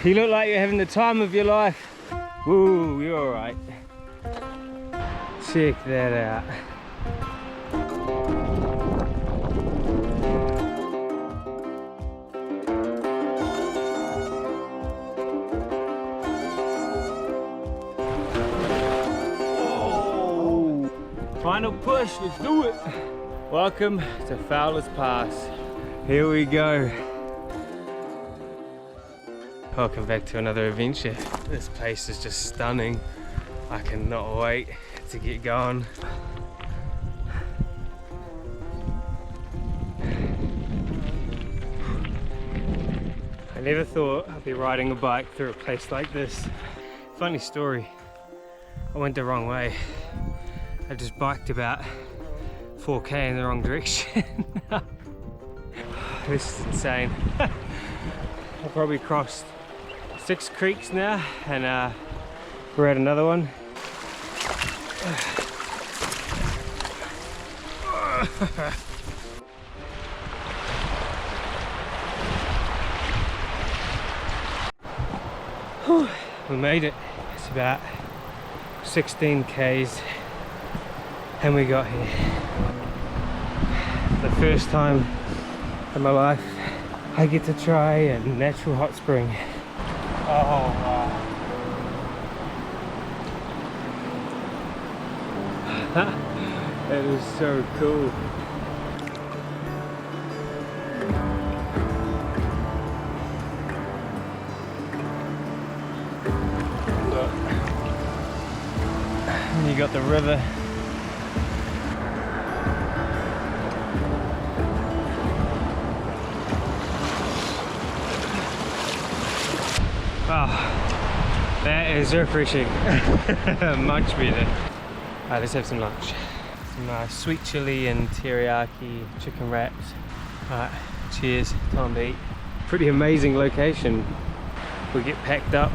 You look like you're having the time of your life. Ooh, you're alright. Check that out. Oh, final push, let's do it. Welcome to Fowler Pass. Here we go. Welcome back to another adventure. This place is just stunning. I cannot wait to get going. I never thought I'd be riding a bike through a place like this. Funny story, I went the wrong way. I just biked about 4k in the wrong direction. This is insane. I probably crossed 6 creeks now, and we're at another one. We made it. It's about 16 k's and we got here. The first time in my life I get to try a natural hot spring. Oh wow. That is so cool. Look. And you got the river. Wow, that is refreshing. Much better. Alright, let's have some lunch. Some sweet chili and teriyaki chicken wraps. Alright, cheers, time to eat. Pretty amazing location. We'll get packed up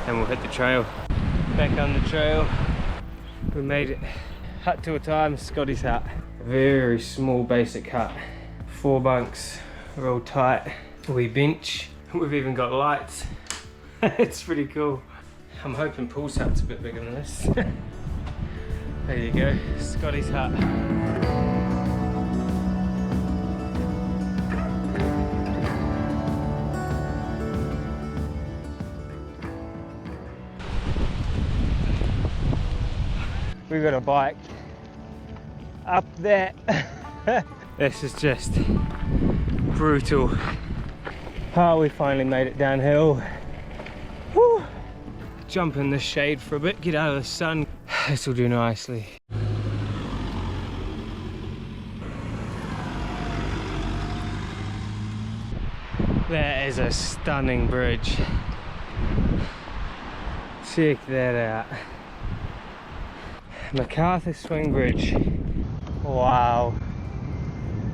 and we'll hit the trail. Back on the trail. We made it. Hut to a time, Scotties hut. Very small basic hut. 4 bunks, real tight. We bench. We've even got lights. It's pretty cool. I'm hoping Paul's hut's a bit bigger than this. There you go, Scotties hut. We've got a bike up there. This is just brutal. Oh, we finally made it downhill. Woo. Jump in the shade for a bit, get out of the sun. This will do nicely. That is a stunning bridge. Check that out. MacArthur Swing Bridge. Wow.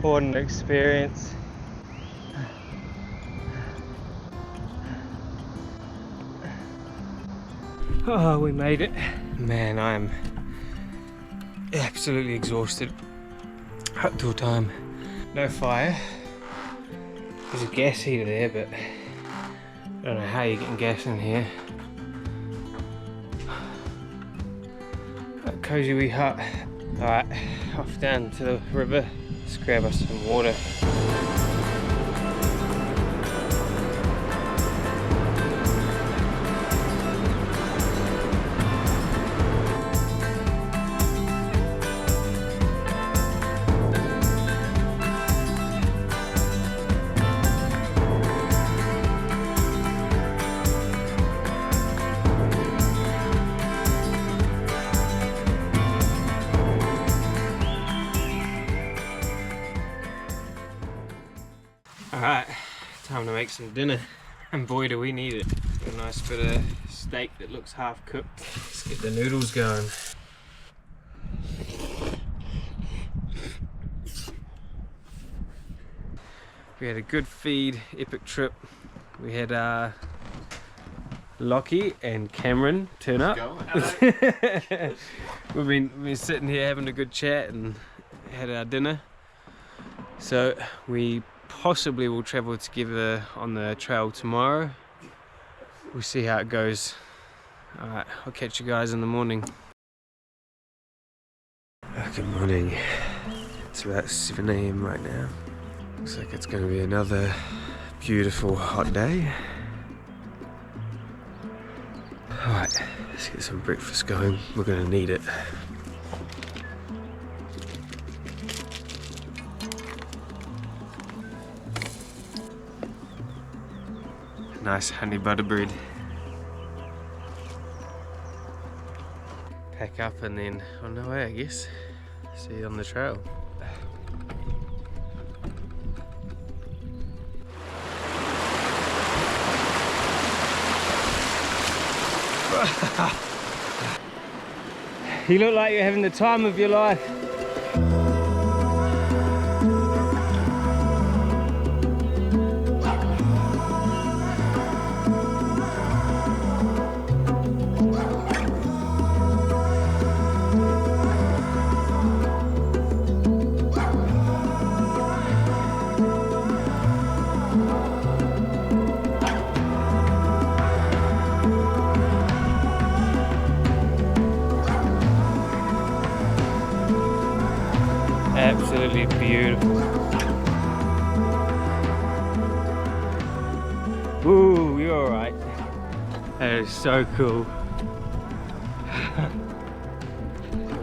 What an experience. Oh, we made it. Man, I am absolutely exhausted. Hut tour time. No fire. There's a gas heater there, but I don't know how you're getting gas in here. A cozy wee hut. Alright, off down to the river. Let's grab us some water. Alright, time to make some dinner, and boy do we need it. Got a nice bit of steak that looks half cooked. Let's get the noodles going. We had a good feed, epic trip. We had Lochie and Cameron turn up. We've been sitting here having a good chat and had our dinner. So we possibly will travel together on the trail tomorrow. we'll see how it goes. Alright, I'll catch you guys in the morning. Good morning. It's about 7 AM right now. Looks like it's going to be another beautiful hot day. Alright, let's get some breakfast going. We're going to need it. Nice honey butter bread. Pack up and then on the way, I guess. See you on the trail. You look like you're having the time of your life. Absolutely beautiful. Ooh, you're alright. That is so cool.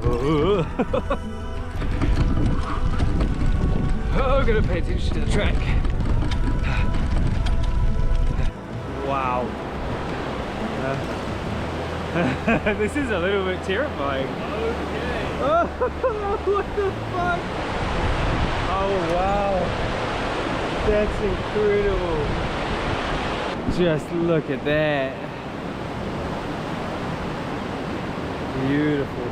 Oh, I'm gonna pay attention to the track. Wow. This is a little bit terrifying. Okay. Oh, what the fuck? Oh wow. That's incredible. Just look at that. Beautiful.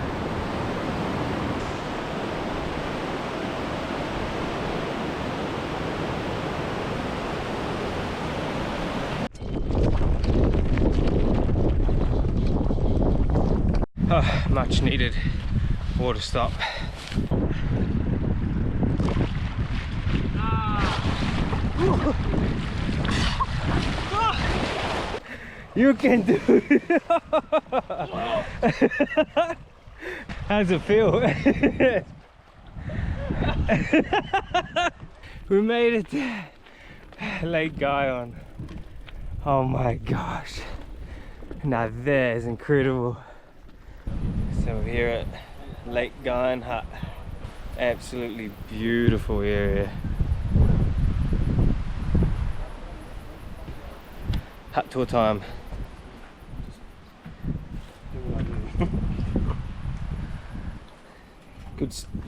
Oh, much needed water stop. You can do it. How's it feel? We made it to Lake Guyon. Oh my gosh. Now that is incredible. So we're here at Lake Guyon Hut. Absolutely beautiful area. Hut tour time.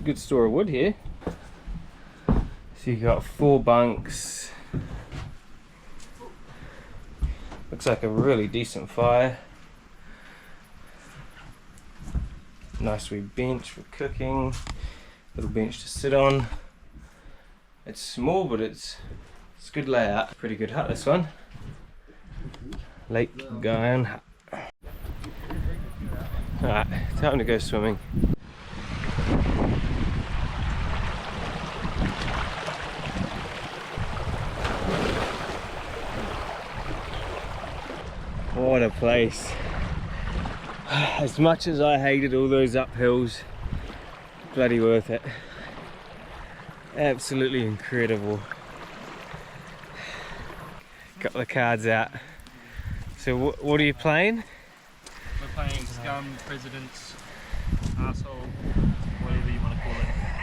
Good store of wood here. So you got 4 bunks. Looks like a really decent fire. Nice wee bench for cooking. Little bench to sit on. It's small, but it's good layout. Pretty good hut, this one. Lake Guyon Hut. Alright, time to go swimming. What a place. As much as I hated all those uphills, bloody worth it. Absolutely incredible. Got the cards out. So what are you playing? We're playing Scum, Presidents, Asshole, whatever you want to call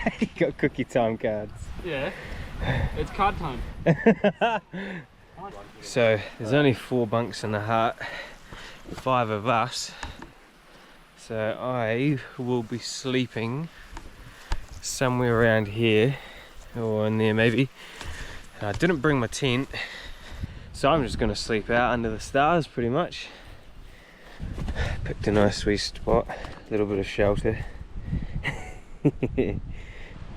it. You got cookie time cards. Yeah, it's card time. So there's only 4 bunks in the hut, 5 of us. So I will be sleeping somewhere around here, or in there maybe. I didn't bring my tent, so I'm just going to sleep out under the stars pretty much. Picked a nice wee spot, a little bit of shelter. You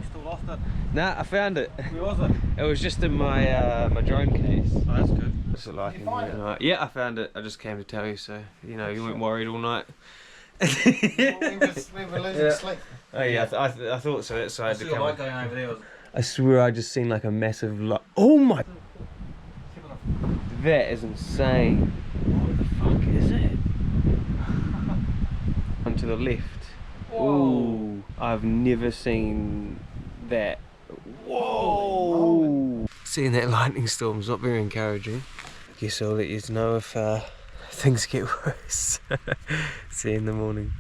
still lost it? Nah, I found it. Where was it? It was just in my my drone case. Oh, that's good. What's it like in there? Yeah, I found it. I just came to tell you, so you know you weren't worried all night. We were losing sleep. Oh yeah, I thought so. That's why I had to come. Light going over there. I swear I just seen like a massive light. Oh my! Did That is insane. What the fuck is it? On to the left. Ooh, I've never seen that. Whoa! Seeing that lightning storm is not very encouraging. Guess I'll let you know if things get worse. See you in the morning.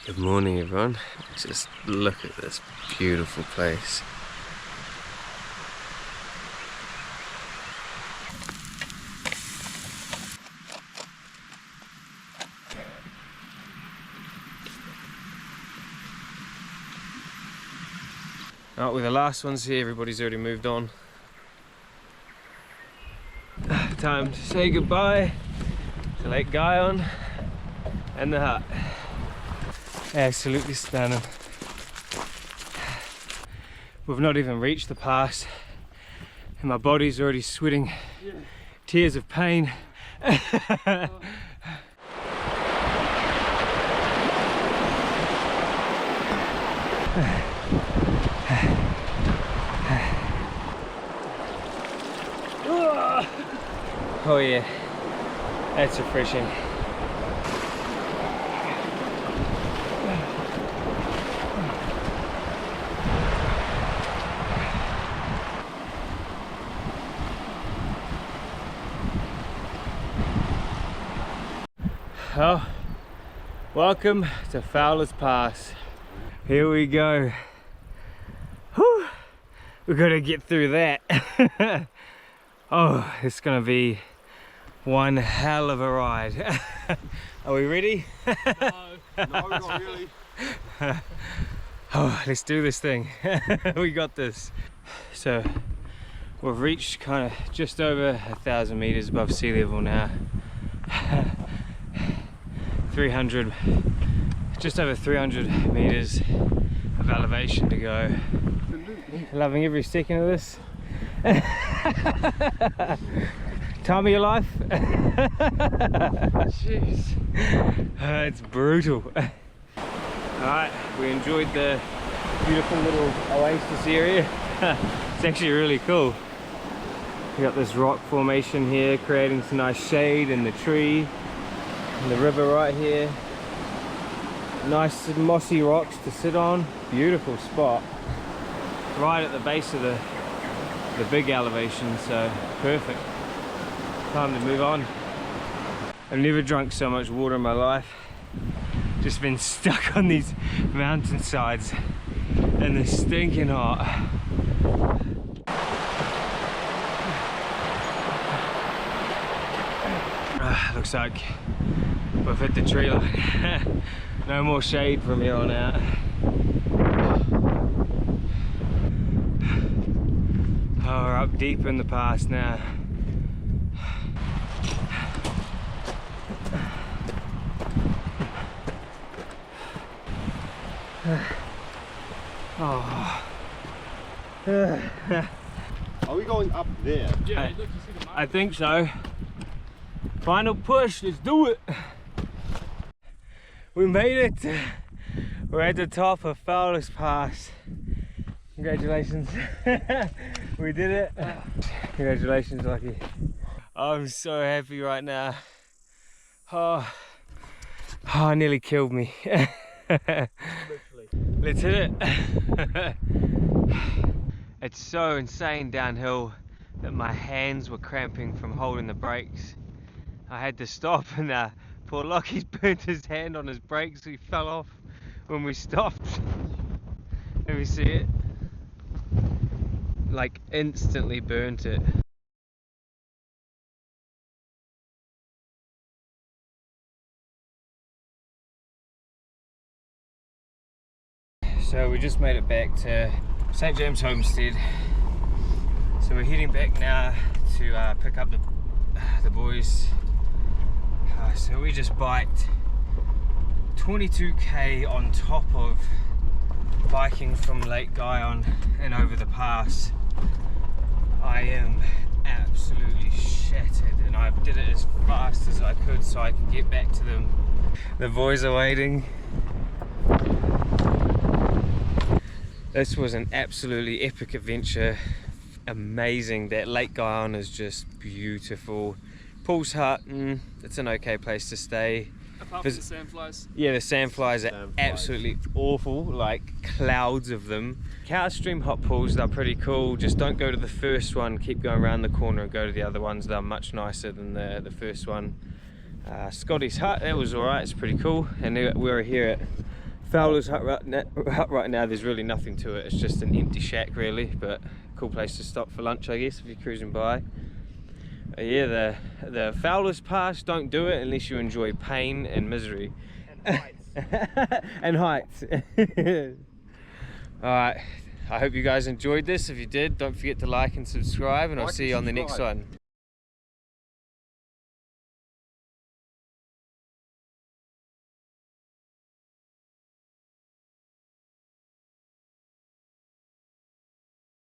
Good morning, everyone. Just look at this beautiful place. Alright, we're the last ones here, everybody's already moved on. Time to say goodbye to Lake Guyon and the hut. Absolutely stunning. We've not even reached the pass and my body's already sweating tears of pain. Oh yeah, that's refreshing. Oh, welcome to Fowler Pass. Here we go. Whew. We've got to get through that. Oh, it's gonna be one hell of a ride. Are we ready? No, not really. Oh, let's do this thing. We got this. So we've reached kind of just over 1,000 meters above sea level now. 300, just over 300 meters of elevation to go. Loving every second of this. Time of your life. Jeez, it's brutal. Alright, we enjoyed the beautiful little oasis area. It's actually really cool. We got this rock formation here creating some nice shade in the tree and the river right here. Nice mossy rocks to sit on. Beautiful spot right at the base of the big elevation, so perfect. Time to move on. I've never drunk so much water in my life. Just been stuck on these mountainsides and they're stinking hot. Looks like we've hit the tree line. No more shade from here on out. Oh, we're up deep in the pass now. Oh. Are we going up there? Yeah, look, you see the mark? I think so. Final push, let's do it. We made it. We're at the top of Fowler Pass. Congratulations. We did it. Congratulations, Lochie. I'm so happy right now. Oh, nearly killed me. Let's hit it. It's so insane downhill that my hands were cramping from holding the brakes. I had to stop, and poor Lochie's burnt his hand on his brakes, so he fell off when we stopped. Let me see it. Like instantly burnt it. So we just made it back to St James Homestead. So we're heading back now to pick up the boys. So we just biked 22k on top of biking from Lake Guyon and over the pass. I am absolutely shattered, and I did it as fast as I could so I can get back to them. The boys are waiting. This was an absolutely epic adventure. amazing. That Lake Guyon is just beautiful. Paul's Hut, it's an okay place to stay. Apart from the sandflies. Yeah, the sandflies are Sandflies. absolutely awful, like clouds of them. Cow Stream hot pools, they're pretty cool. Just don't go to the first one, keep going around the corner and go to the other ones. They're much nicer than the first one. Scotties Hut, that was alright, it's pretty cool. And we're here at Fowler's Hut right now. There's really nothing to it, it's just an empty shack really, but cool place to stop for lunch, I guess, if you're cruising by. Yeah, the Fowler's Pass, don't do it unless you enjoy pain and misery. And heights. And heights. Alright, I hope you guys enjoyed this. If you did, don't forget to like and subscribe, and I'll see you on the next one.